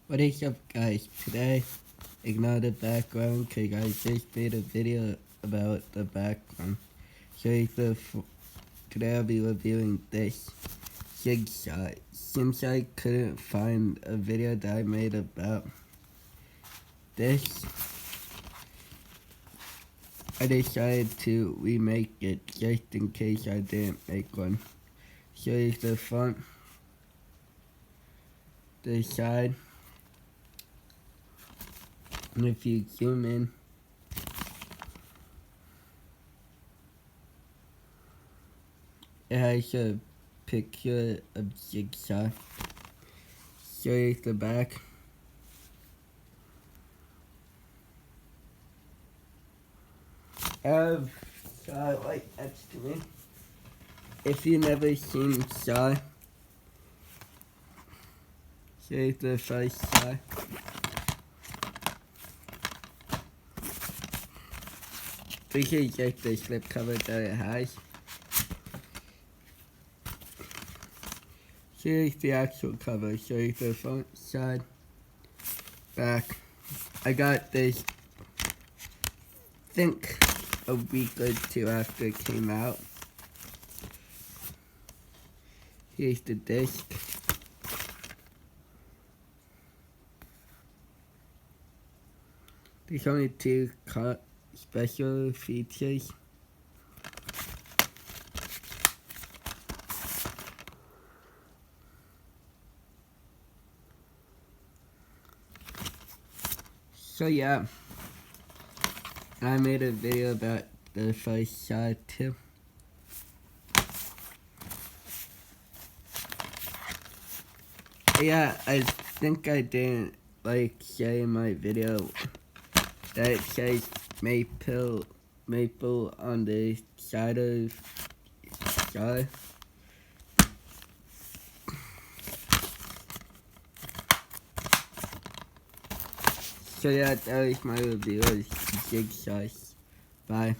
What is up, guys? Today, ignore the background because I just made a video about the background. Today I'll be reviewing this Jigsaw. Since I couldn't find a video that I made about this, I decided to remake it just in case I didn't make one. So here's the front, the side, and if you zoom in, it has a picture of Jigsaw. So here's the back. I have Saw right next to me. If you've never seen Saw, here's the first Saw. This is just the slipcover that it has. Here's the actual cover. So here's the front, side, back. I got this, I think, a week or two after it came out. Here's the disc. There's only two special features. So yeah, I made a video about the first Saw too. Yeah, I think I didn't say in my video that it says maple on the side of Saw. So yeah, that was my review of Jigsaw. Bye.